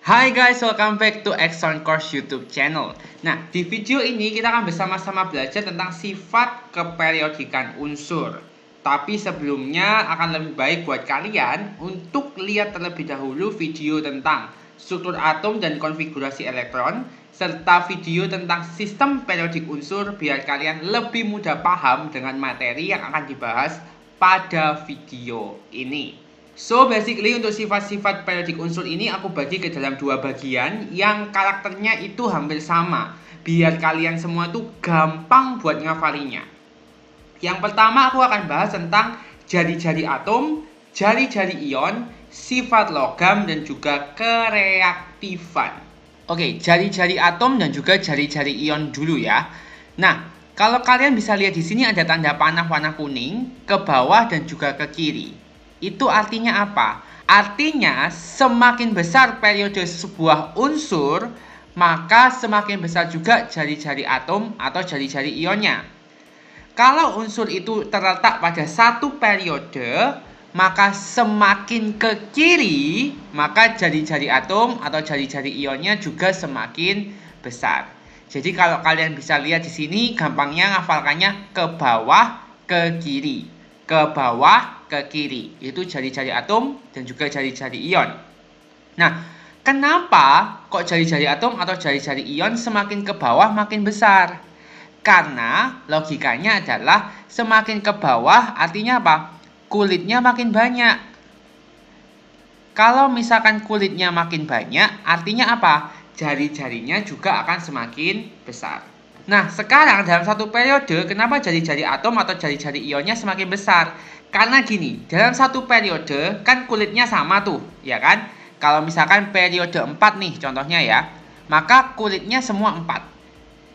Hai guys, welcome back to Exxon Course YouTube channel. Nah, di video ini kita akan bersama-sama belajar tentang sifat keperiodikan unsur. Tapi sebelumnya akan lebih baik buat kalian untuk lihat terlebih dahulu video tentang struktur atom dan konfigurasi elektron, serta video tentang sistem periodik unsur biar kalian lebih mudah paham dengan materi yang akan dibahas pada video ini. So basically untuk sifat-sifat periodik unsur ini aku bagi ke dalam dua bagian yang karakternya itu hampir sama, biar kalian semua tuh gampang buat ngafalinya. Yang pertama aku akan bahas tentang jari-jari atom, jari-jari ion, sifat logam dan juga kereaktifan. Oke, jari-jari atom dan juga jari-jari ion dulu ya. Nah, kalau kalian bisa lihat di sini ada tanda panah warna kuning ke bawah dan juga ke kiri. Itu artinya apa? Artinya semakin besar periode sebuah unsur, maka semakin besar juga jari-jari atom atau jari-jari ionnya. Kalau unsur itu terletak pada satu periode, maka semakin ke kiri, maka jari-jari atom atau jari-jari ionnya juga semakin besar. Jadi kalau kalian bisa lihat di sini, gampangnya ngafalkannya ke bawah, ke kiri. Ke bawah, ke kiri. Itu jari-jari atom dan juga jari-jari ion. Nah, kenapa kok jari-jari atom atau jari-jari ion semakin ke bawah makin besar? Karena logikanya adalah semakin ke bawah artinya apa? Kulitnya makin banyak. Kalau misalkan kulitnya makin banyak, artinya apa? Jari-jarinya juga akan semakin besar. Nah, sekarang dalam satu periode, kenapa jari-jari atom atau jari-jari ionnya semakin besar? Karena gini, dalam satu periode kan kulitnya sama tuh, ya kan? Kalau misalkan periode 4 nih contohnya ya, maka kulitnya semua 4.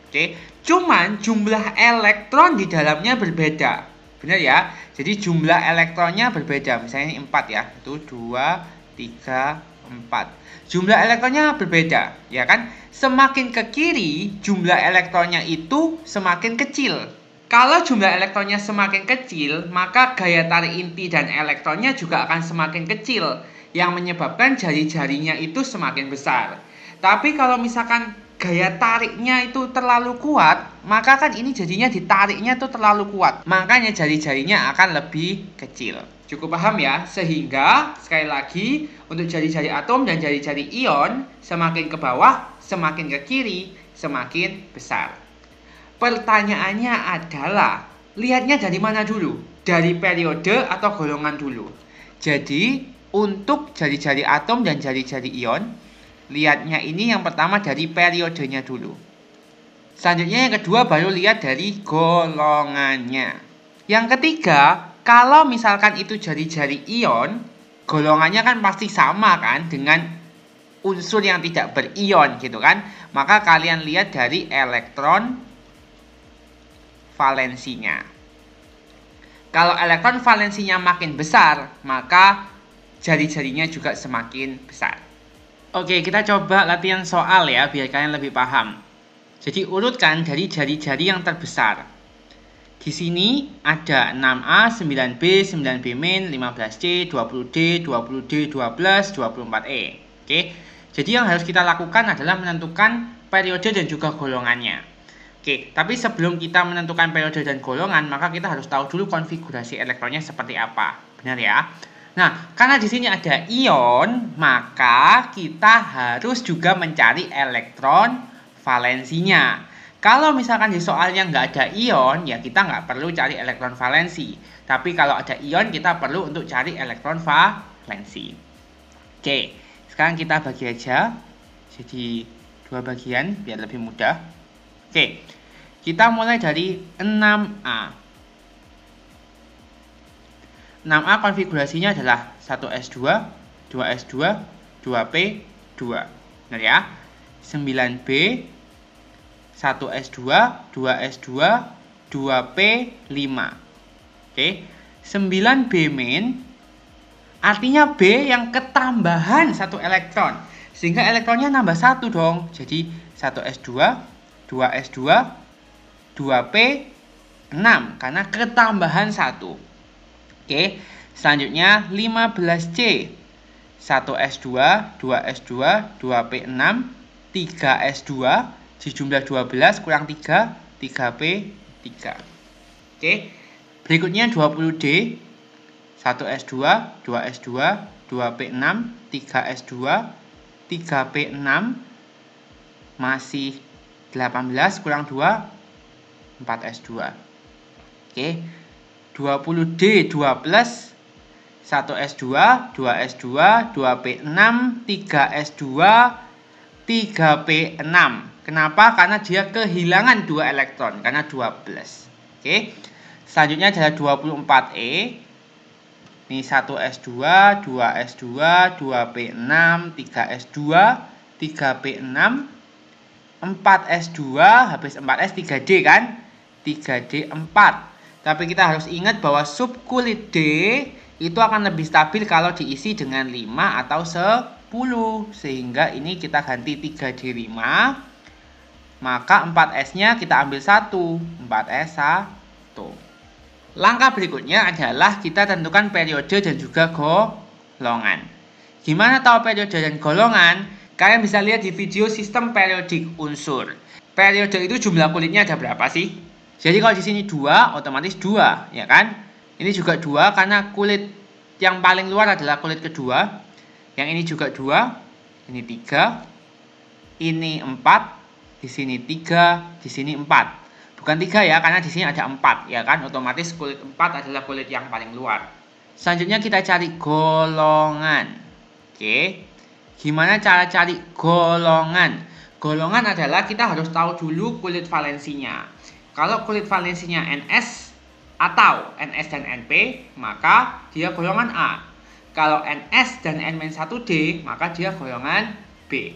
Oke, cuman jumlah elektron di dalamnya berbeda. Benar ya? Jadi jumlah elektronnya berbeda. Misalnya ini 4 ya. Itu 2, 3, 4. Jumlah elektronnya berbeda, ya kan? Semakin ke kiri, jumlah elektronnya itu semakin kecil. Kalau jumlah elektronnya semakin kecil, maka gaya tarik inti dan elektronnya juga akan semakin kecil, yang menyebabkan jari-jarinya itu semakin besar. Tapi kalau misalkan gaya tariknya itu terlalu kuat, maka kan ini jadinya ditariknya itu terlalu kuat. Makanya jari-jarinya akan lebih kecil. Cukup paham ya? Sehingga sekali lagi untuk jari-jari atom dan jari-jari ion semakin ke bawah, semakin ke kiri, semakin besar. Pertanyaannya adalah, lihatnya dari mana dulu? Dari periode atau golongan dulu? Jadi untuk jari-jari atom dan jari-jari ion, lihatnya ini yang pertama dari periodenya dulu. Selanjutnya yang kedua baru lihat dari golongannya. Yang ketiga, kalau misalkan itu jari-jari ion, golongannya kan pasti sama kan dengan unsur yang tidak berion gitu kan. Maka kalian lihat dari elektron valensinya. Kalau elektron valensinya makin besar, maka jari-jarinya juga semakin besar. Oke, kita coba latihan soal ya, biar kalian lebih paham. Jadi urutkan dari jari-jari yang terbesar. Di sini ada 6A, 9B, 9B-, 15C, 20D, 20D, 12, 24E. Oke. Jadi yang harus kita lakukan adalah menentukan periode dan juga golongannya. Oke, tapi sebelum kita menentukan periode dan golongan, maka kita harus tahu dulu konfigurasi elektronnya seperti apa. Benar ya? Nah, karena di sini ada ion, maka kita harus juga mencari elektron valensinya. Kalau misalkan di soalnya nggak ada ion, ya kita nggak perlu cari elektron valensi. Tapi kalau ada ion, kita perlu untuk cari elektron valensi. Oke, sekarang kita bagi aja jadi dua bagian biar lebih mudah. Oke, kita mulai dari 6A. 6A konfigurasinya adalah 1S2, 2S2, 2P2. Benar ya? 9B, 1S2, 2S2, 2P5. Oke, 9B-, artinya B yang ketambahan 1 elektron. Sehingga elektronnya nambah 1 dong. Jadi 1S2, 2S2, 2P6 karena ketambahan 1. Oke, selanjutnya 15C. 1S2, 2S2, 2P6, 3S2, dijumlah 12 kurang 3, 3P3. Oke, berikutnya 20D, 1S2, 2S2, 2P6, 3S2, 3P6, masih 18 kurang 2, 4S2. Oke, 20D, 2 plus 1S2, 2S2, 2P6, 3S2, 3P6. Kenapa? Karena dia kehilangan 2 elektron, karena 2 plus. Oke, selanjutnya adalah 24E. Ini 1S2, 2S2, 2P6, 3S2, 3P6, 4S2, habis 4S 3D kan? 3D4. Tapi kita harus ingat bahwa subkulit D itu akan lebih stabil kalau diisi dengan 5 atau 10. Sehingga ini kita ganti 3D5. Maka 4S-nya kita ambil 1. 4S1. Langkah berikutnya adalah kita tentukan periode dan juga golongan. Gimana tahu periode dan golongan? Kalian bisa lihat di video sistem periodik unsur. Periode itu jumlah kulitnya ada berapa sih? Jadi kalau di sini 2, otomatis 2, ya kan? Ini juga 2 karena kulit yang paling luar adalah kulit kedua. Yang ini juga 2, ini 3, ini 4, di sini 3, di sini 4. Bukan 3 ya, karena di sini ada 4, ya kan? Otomatis kulit 4 adalah kulit yang paling luar. Selanjutnya kita cari golongan. Oke. Gimana cara cari golongan? Golongan adalah kita harus tahu dulu kulit valensinya. Kalau kulit valensinya NS atau NS dan NP, maka dia golongan A. Kalau NS dan N-1D, maka dia golongan B.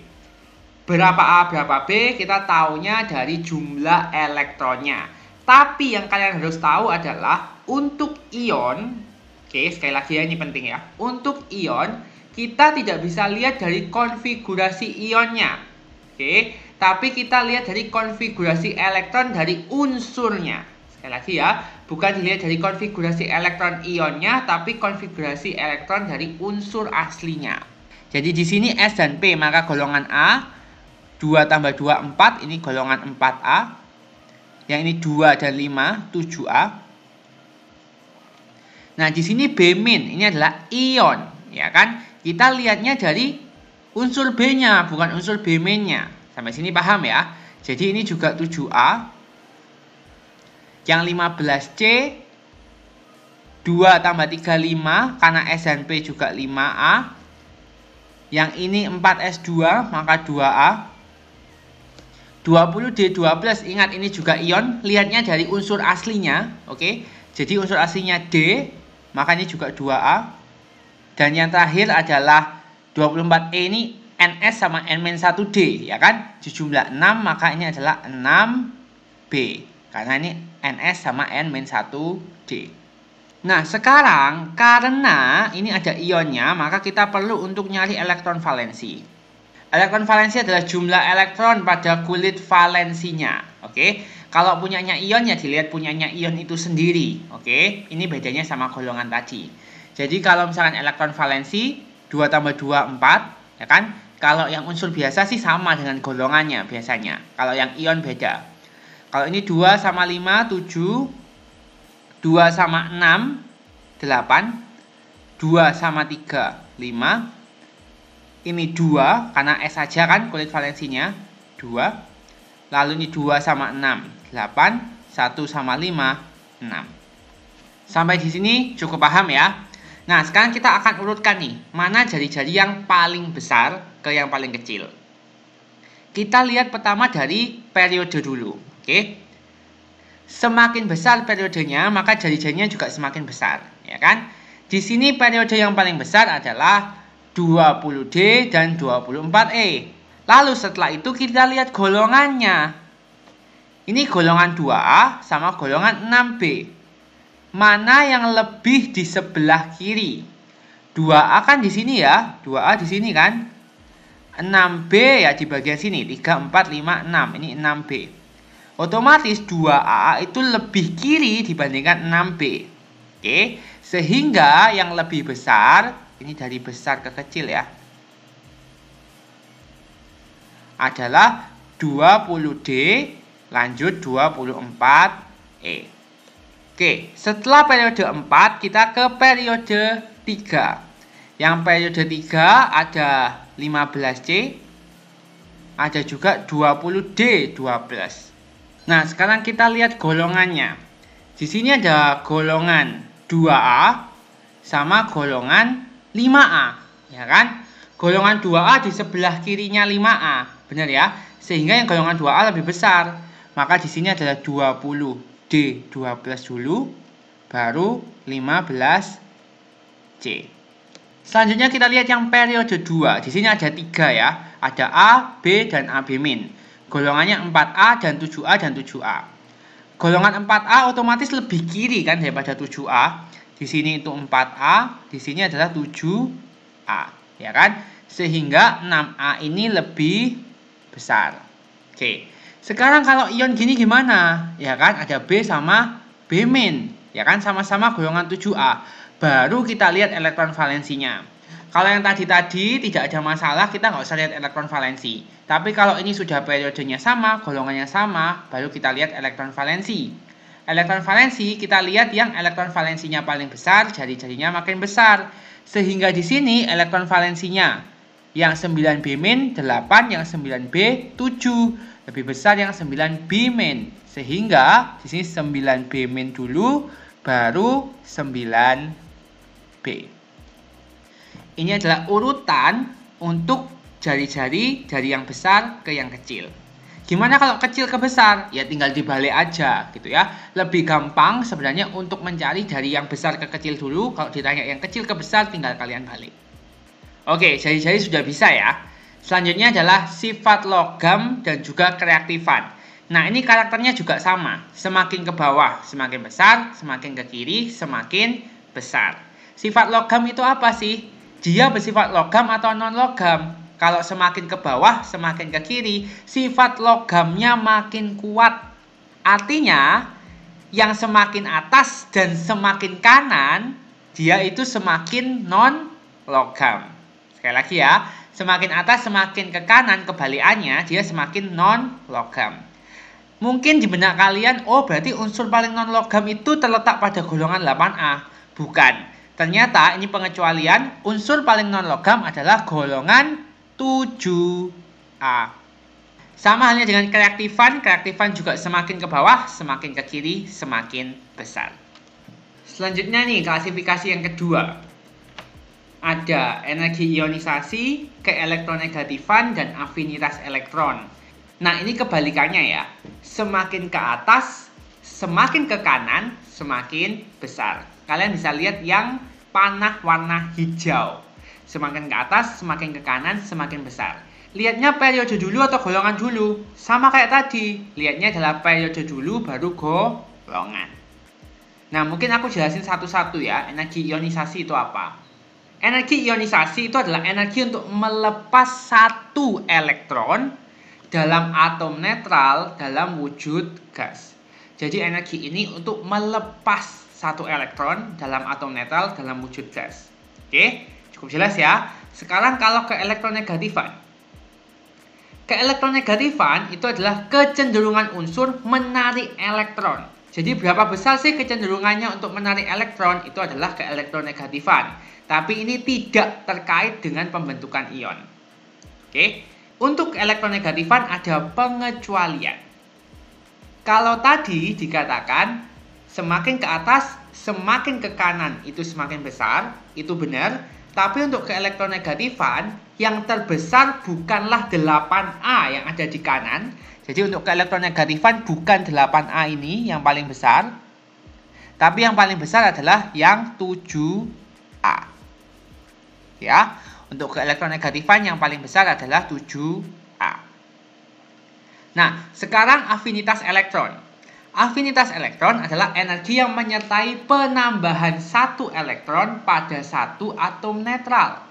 Berapa A, berapa B, kita taunya dari jumlah elektronnya. Tapi yang kalian harus tahu adalah untuk ion, oke, sekali lagi ya, ini penting ya. Untuk ion, kita tidak bisa lihat dari konfigurasi ionnya. Oke, tapi kita lihat dari konfigurasi elektron dari unsurnya. Sekali lagi ya, bukan dilihat dari konfigurasi elektron ionnya, tapi konfigurasi elektron dari unsur aslinya. Jadi di sini S dan P, maka golongan A, 2 tambah 2, 4, ini golongan 4A. Yang ini 2 dan 5, 7A. Nah, di sini B-, ini adalah ion, ya kan? Kita lihatnya dari unsur B-nya, bukan unsur B-nya. Sampai sini paham ya? Jadi ini juga 7A. Yang 15C, 2 tambah 3, 5, karena S dan P juga 5A. Yang ini 4S2, maka 2A. 20D2+, ingat ini juga ion, lihatnya dari unsur aslinya, oke? Jadi unsur aslinya D, maka ini juga 2A. Dan yang terakhir adalah 24E, ini NS sama N-1D, ya kan? Dijumlah 6, maka ini adalah 6B. Karena ini NS sama N-1D. Nah, sekarang karena ini ada ionnya, maka kita perlu untuk nyari elektron valensi. Elektron valensi adalah jumlah elektron pada kulit valensinya. Oke, kalau punyanya ion ya dilihat punyanya ion itu sendiri. Oke, ini bedanya sama golongan tadi. Jadi kalau misalkan elektron valensi 2 tambah 2, 4, ya kan? Kalau yang unsur biasa sih sama dengan golongannya biasanya. Kalau yang ion beda. Kalau ini 2 sama 5, 7. 2 sama 6, 8. 2 sama 3, 5. Ini 2, karena S saja kan kulit valensinya. 2. Lalu ini 2 sama 6, 8. 1 sama 5, 6. Sampai di sini cukup paham ya? Nah, sekarang kita akan urutkan nih, mana jari-jari yang paling besar ke yang paling kecil. Kita lihat pertama dari periode dulu, oke? Semakin besar periodenya, maka jari-jarinya juga semakin besar, ya kan? Di sini periode yang paling besar adalah 20D dan 24E. Lalu setelah itu kita lihat golongannya. Ini golongan 2A sama golongan 6B. Mana yang lebih di sebelah kiri? 2A kan di sini ya. 2A di sini kan. 6B ya di bagian sini. 3, 4, 5, 6. Ini 6B. Otomatis 2A itu lebih kiri dibandingkan 6B. Oke. Sehingga yang lebih besar ini dari besar ke kecil ya, adalah 20D lanjut 24E. Oke, setelah periode 4 kita ke periode 3. Yang periode 3 ada 15C, ada juga 20D12. Nah, sekarang kita lihat golongannya. Di sini ada golongan 2A sama golongan 5A, ya kan? Golongan 2A di sebelah kirinya 5A, benar ya? Sehingga yang golongan 2A lebih besar. Maka di sini adalah 20D12 dulu, baru 15C. Selanjutnya kita lihat yang periode 2. Di sini ada 3 ya. Ada A, B, dan AB min. Golongannya 4A dan 7A dan 7A. Golongan 4A otomatis lebih kiri kan daripada 7A. Di sini itu 4A, di sini adalah 7A, ya kan? Sehingga 6A ini lebih besar. Oke. Sekarang kalau ion gini gimana? Ya kan, ada B sama B min, ya kan, sama-sama golongan 7A. Baru kita lihat elektron valensinya. Kalau yang tadi tidak ada masalah, kita nggak usah lihat elektron valensi. Tapi kalau ini sudah periodenya sama, golongannya sama, baru kita lihat elektron valensi. Elektron valensi kita lihat yang elektron valensinya paling besar, jari-jarinya makin besar. Sehingga di sini elektron valensinya yang 9B min 8, yang 9B 7. Lebih besar yang 9B min. Sehingga di sini 9B min dulu, baru 9B. Ini adalah urutan untuk jari-jari dari yang besar ke yang kecil. Gimana kalau kecil ke besar? Ya tinggal dibalik aja gitu ya. Lebih gampang sebenarnya untuk mencari dari yang besar ke kecil dulu. Kalau ditanya yang kecil ke besar, tinggal kalian balik. Oke, jari-jari sudah bisa ya. Selanjutnya adalah sifat logam dan juga kereaktifan. Nah, ini karakternya juga sama. Semakin ke bawah, semakin besar. Semakin ke kiri, semakin besar. Sifat logam itu apa sih? Dia bersifat logam atau non-logam. Kalau semakin ke bawah, semakin ke kiri, sifat logamnya makin kuat. Artinya, yang semakin atas dan semakin kanan, dia itu semakin non-logam. Sekali lagi ya, semakin atas, semakin ke kanan, kebalikannya, dia semakin non-logam. Mungkin di benak kalian, oh berarti unsur paling non-logam itu terletak pada golongan 8A. Bukan. Ternyata ini pengecualian, unsur paling non-logam adalah golongan 7A. Sama halnya dengan kereaktifan, kereaktifan juga semakin ke bawah, semakin ke kiri, semakin besar. Selanjutnya nih, klasifikasi yang kedua. Ada energi ionisasi, keelektronegatifan, dan afinitas elektron. Nah, ini kebalikannya ya. Semakin ke atas, semakin ke kanan, semakin besar. Kalian bisa lihat yang panah warna hijau. Semakin ke atas, semakin ke kanan, semakin besar. Lihatnya periode dulu atau golongan dulu? Sama kayak tadi. Lihatnya adalah periode dulu, baru golongan. Nah, mungkin aku jelasin satu-satu ya. Energi ionisasi itu apa? Energi ionisasi itu adalah energi untuk melepas satu elektron dalam atom netral dalam wujud gas. Jadi energi ini untuk melepas satu elektron dalam atom netral dalam wujud gas. Oke, cukup jelas ya. Sekarang kalau ke elektronegatifan. Keelektronegatifan itu adalah kecenderungan unsur menarik elektron. Jadi berapa besar sih kecenderungannya untuk menarik elektron? Itu adalah keelektronegatifan. Tapi ini tidak terkait dengan pembentukan ion. Oke, untuk keelektronegatifan ada pengecualian. Kalau tadi dikatakan semakin ke atas, semakin ke kanan itu semakin besar, itu benar. Tapi untuk keelektronegatifan, yang terbesar bukanlah 8A yang ada di kanan. Jadi untuk keelektronegatifan bukan 8A ini yang paling besar. Tapi yang paling besar adalah yang 7A. Ya, untuk keelektronegatifan yang paling besar adalah 7A. Nah, sekarang afinitas elektron. Afinitas elektron adalah energi yang menyertai penambahan satu elektron pada satu atom netral.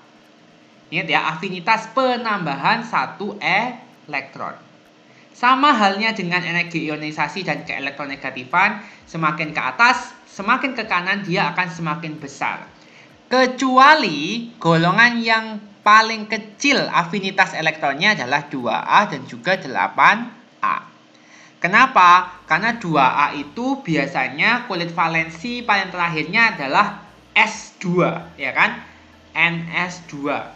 Ingat ya, afinitas penambahan satu elektron. Sama halnya dengan energi ionisasi dan keelektronegatifan, semakin ke atas, semakin ke kanan dia akan semakin besar. Kecuali golongan yang paling kecil afinitas elektronnya adalah 2A dan juga 8A. Kenapa? Karena 2A itu biasanya kulit valensi paling terakhirnya adalah S2, ya kan? NS2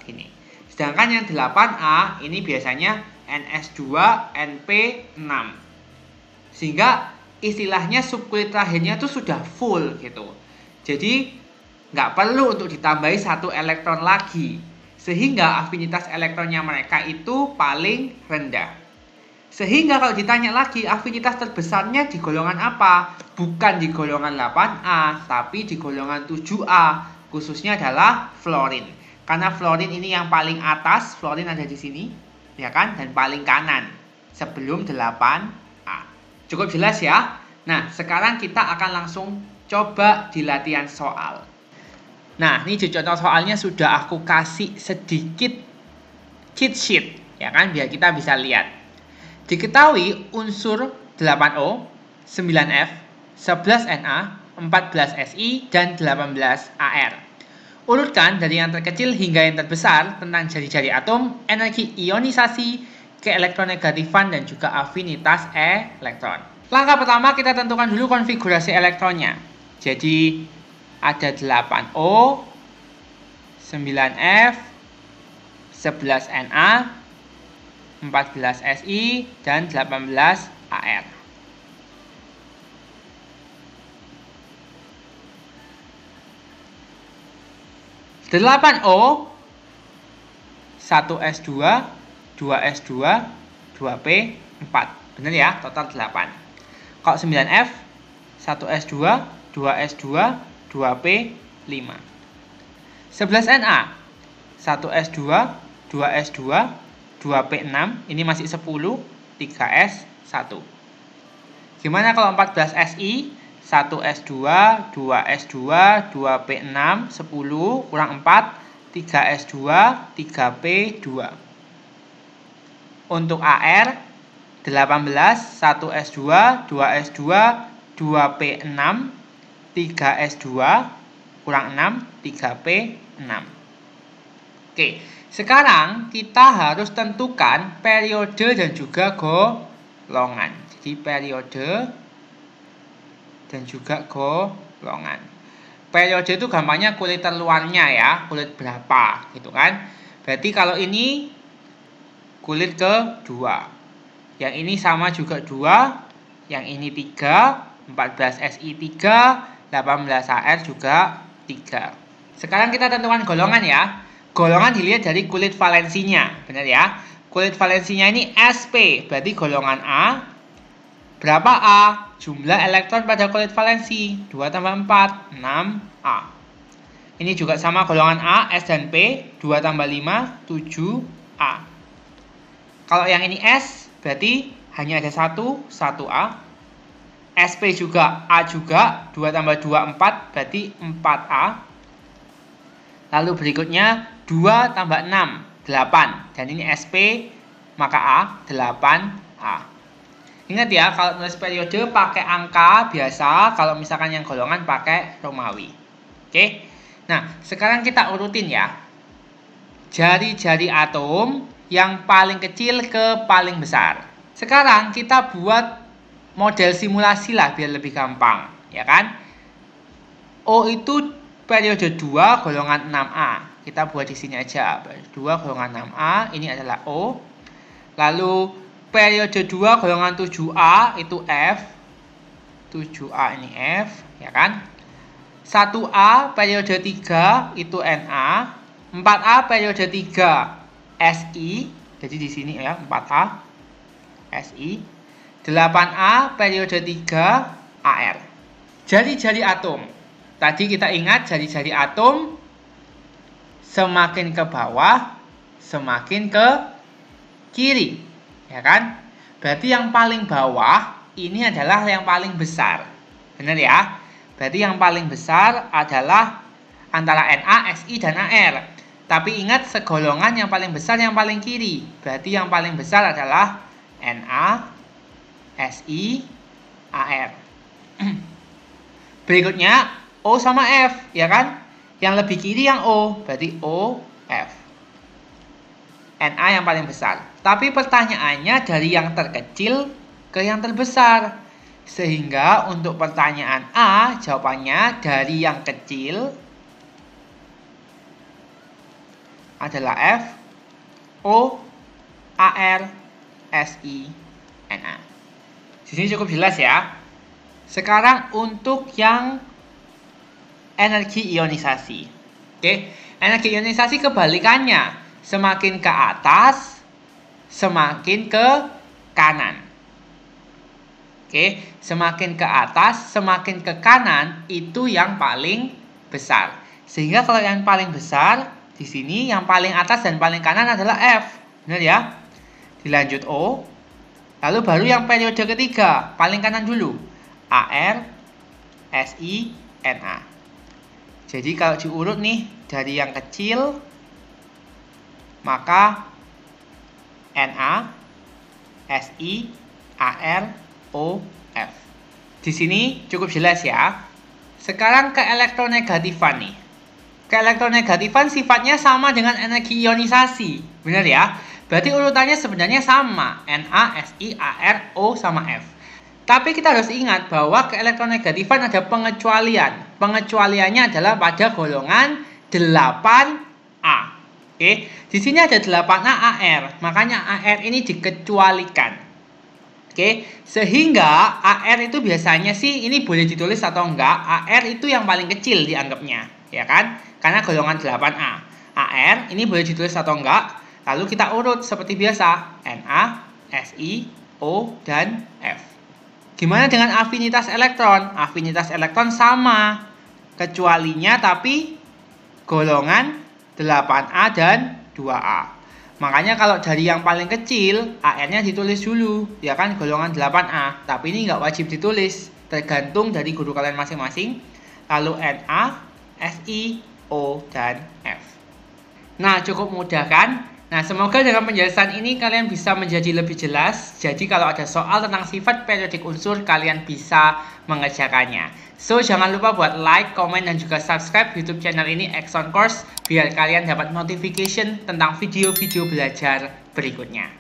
ini. Sedangkan yang 8A ini biasanya NS2 NP6. Sehingga istilahnya subkulit terakhirnya itu sudah full gitu. Jadi nggak perlu untuk ditambahi 1 elektron lagi. Sehingga afinitas elektronnya mereka itu paling rendah. Sehingga kalau ditanya lagi afinitas terbesarnya di golongan apa? Bukan di golongan 8A, tapi di golongan 7A. Khususnya adalah fluorin. Karena fluorin ini yang paling atas, fluorin ada di sini, ya kan? Dan paling kanan sebelum 8A. Cukup jelas ya? Nah, sekarang kita akan langsung coba di latihan soal. Nah, ini contoh soalnya sudah aku kasih sedikit cheat sheet, ya kan? Biar kita bisa lihat. Diketahui unsur 8O, 9F, 11Na, 14Si, dan 18Ar. Urutkan dari yang terkecil hingga yang terbesar tentang jari-jari atom, energi ionisasi, keelektronegatifan, dan juga afinitas elektron. Langkah pertama kita tentukan dulu konfigurasi elektronnya. Jadi ada 8O, 9F, 11Na, 14Si, dan 18Ar. O 1S2, 2S2, 2P4. Benar ya? Total 8. Kalau 9F 1S2, 2S2, 2P5. 11Na 1S2, 2S2, 2P6. Ini masih 10, 3S1. Gimana kalau 14Si? 1S2, 2S2, 2P6, 10 kurang 4, 3S2, 3P2. Untuk AR 18, 1S2, 2S2, 2P6, 3S2, kurang 6, 3P6. Oke, sekarang kita harus tentukan periode dan juga golongan. Jadi periode dan juga golongan. Periode itu gampangnya kulit terluarnya ya, kulit berapa gitu kan. Berarti kalau ini kulit kedua. Yang ini sama juga 2, yang ini 3, 14Si 3, 18Ar juga 3. Sekarang kita tentukan golongan ya. Golongan dilihat dari kulit valensinya, benar ya. Kulit valensinya ini Sp, berarti golongan A. Berapa A? Jumlah elektron pada kulit valensi 2 tambah 4, 6A. Ini juga sama golongan A, S dan P, 2 tambah 5, 7A. Kalau yang ini S, berarti hanya ada 1, 1A. SP juga A juga, 2 tambah 2, 4, berarti 4A. Lalu berikutnya 2 tambah 6, 8. Dan ini SP, maka A, 8A. Ingat ya, kalau nulis periode pakai angka biasa, kalau misalkan yang golongan pakai Romawi. Oke. Nah, sekarang kita urutin ya. Jari-jari atom yang paling kecil ke paling besar. Sekarang kita buat model simulasi lah biar lebih gampang, ya kan? O itu periode 2 golongan 6A. Kita buat di sini aja. 2 golongan 6A, ini adalah O. Lalu periode 2 golongan 7A itu F. 7A ini F, ya kan? 1A periode 3 itu Na. 4A periode 3 Si. Jadi di sini ya 4A Si. 8A periode 3 Ar. Jari-jari atom. Tadi kita ingat jari-jari atom semakin ke bawah semakin ke kiri. Ya kan? Berarti yang paling bawah ini adalah yang paling besar. Benar ya? Berarti yang paling besar adalah antara Na, Si, dan Ar. Tapi ingat segolongan yang paling besar yang paling kiri. Berarti yang paling besar adalah Na, Si, Ar. Berikutnya O sama F, ya kan? Yang lebih kiri yang O, berarti O, F. Na yang paling besar. Tapi pertanyaannya dari yang terkecil ke yang terbesar. Sehingga untuk pertanyaan A, jawabannya dari yang kecil adalah F, O, AR, SI, Na. Di sini cukup jelas ya. Sekarang untuk yang energi ionisasi. Oke, energi ionisasi kebalikannya. Semakin ke atas, semakin ke kanan. Oke, semakin ke atas, semakin ke kanan itu yang paling besar. Sehingga kalau yang paling besar di sini yang paling atas dan paling kanan adalah F. Benar ya? Dilanjut O. Lalu baru yang periode ketiga, paling kanan dulu. AR, SI, Na. Jadi kalau diurut nih dari yang kecil, maka Na, Si, AR, O, F. Di sini cukup jelas ya. Sekarang ke elektronegatifan nih. Ke elektronegatifan sifatnya sama dengan energi ionisasi. Benar ya? Berarti urutannya sebenarnya sama. Na, Si, Ar, O, sama F. Tapi kita harus ingat bahwa ke elektronegatifan ada pengecualian. Pengecualiannya adalah pada golongan 8A. Oke, di sini ada 8A AR, makanya AR ini dikecualikan. Oke, sehingga AR itu biasanya sih ini boleh ditulis atau enggak. AR itu yang paling kecil dianggapnya, ya kan? Karena golongan 8A. AR ini boleh ditulis atau enggak. Lalu kita urut seperti biasa, Na, Si, O, dan F. Gimana dengan afinitas elektron? Afinitas elektron sama, kecualinya tapi golongan 8A dan 2A. Makanya kalau dari yang paling kecil, AR-nya ditulis dulu, ya kan, golongan 8A. Tapi ini nggak wajib ditulis, tergantung dari guru kalian masing-masing. Lalu Na, Si, O, dan F. Nah, cukup mudah kan? Nah, semoga dengan penjelasan ini kalian bisa menjadi lebih jelas. Jadi kalau ada soal tentang sifat periodik unsur, kalian bisa mengerjakannya. So, jangan lupa buat like, komen, dan juga subscribe YouTube channel ini Exxon Course biar kalian dapat notification tentang video-video belajar berikutnya.